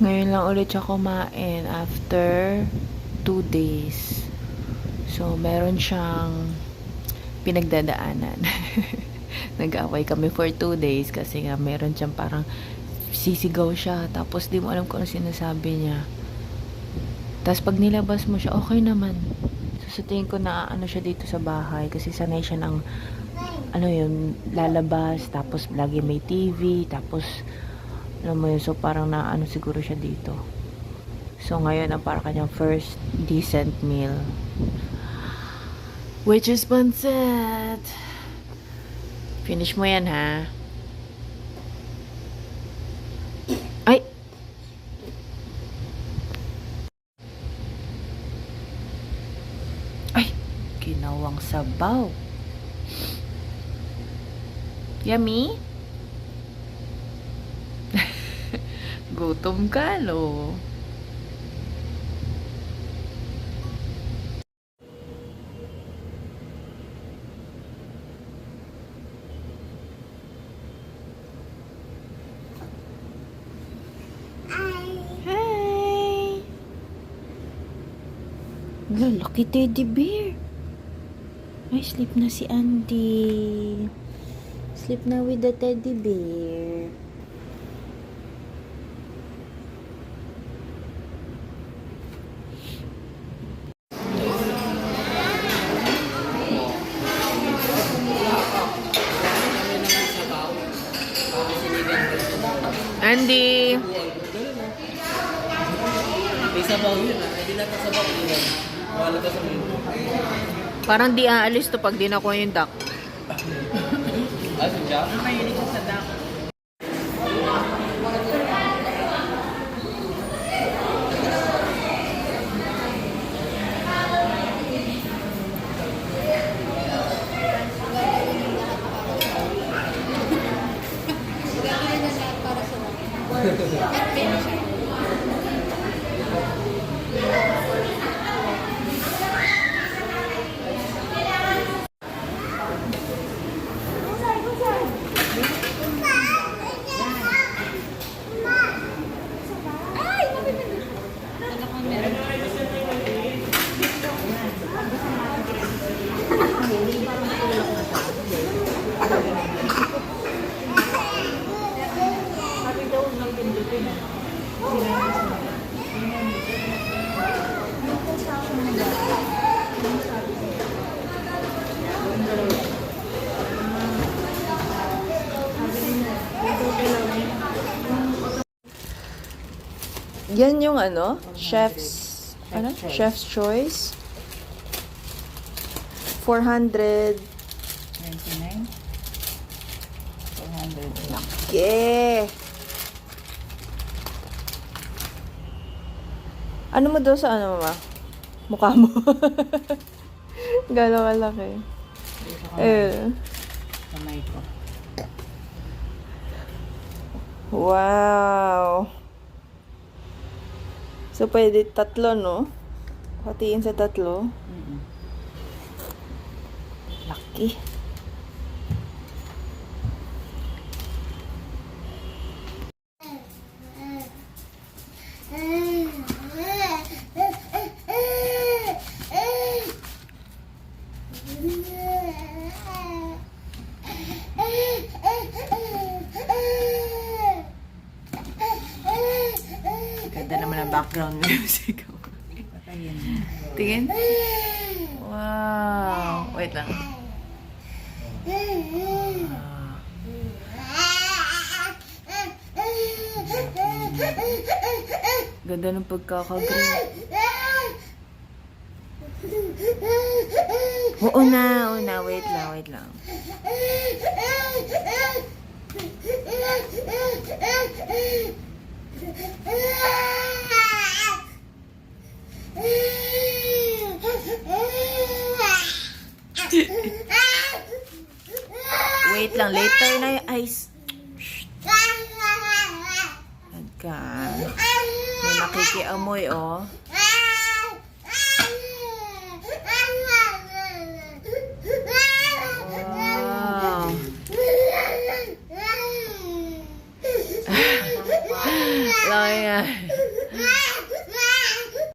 Ngayon lang ulit siya kumain after 2 days. So, meron siyang pinagdadaanan. Nag-away kami for 2 days kasi nga meron siyang parang sisigaw siya. Tapos, di mo alam kung ano sinasabi niya. Tapos, pag nilabas mo siya, okay naman. So, sa tingin ko na ano siya dito sa bahay kasi sanay siya ng ano yun, lalabas, tapos lagi may TV, tapos alam mo yun, so parang naano siguro siya dito. So ngayon ang parang kanyang first decent meal, which is pancit. Finish mo yan, ha? Ay! Ay! Ginawang sabaw. Yummy? Gutom ka, lo. Hi! Lalaki teddy bear. Ay, sleep na si Andy. Sleep na with the teddy bear. Andy! May sabaw yun ah. Hindi natin sabaw yun. Wala ka sa menu. Parang di aalis to pag di nakuha yung duck. Ah, siya? Mahilig siya sa duck. Yan yung ano, chef's choice. 400. 99? 400. Yeah. Ano mo daw sa ano, mama? Mukha mo. Gano'ng malaki. Kamay ko. Wow. So, pwede tatlo, no? Hatiin sa tatlo. Lucky. Ganda naman ang background music. Tingin. Wow. Wait lang. Ganda ng pagkakagreen. Oo na. Wait lang. Wait lang, later na yung ice. Ka. May nakikiamoy, oh. Wow. Lang yan.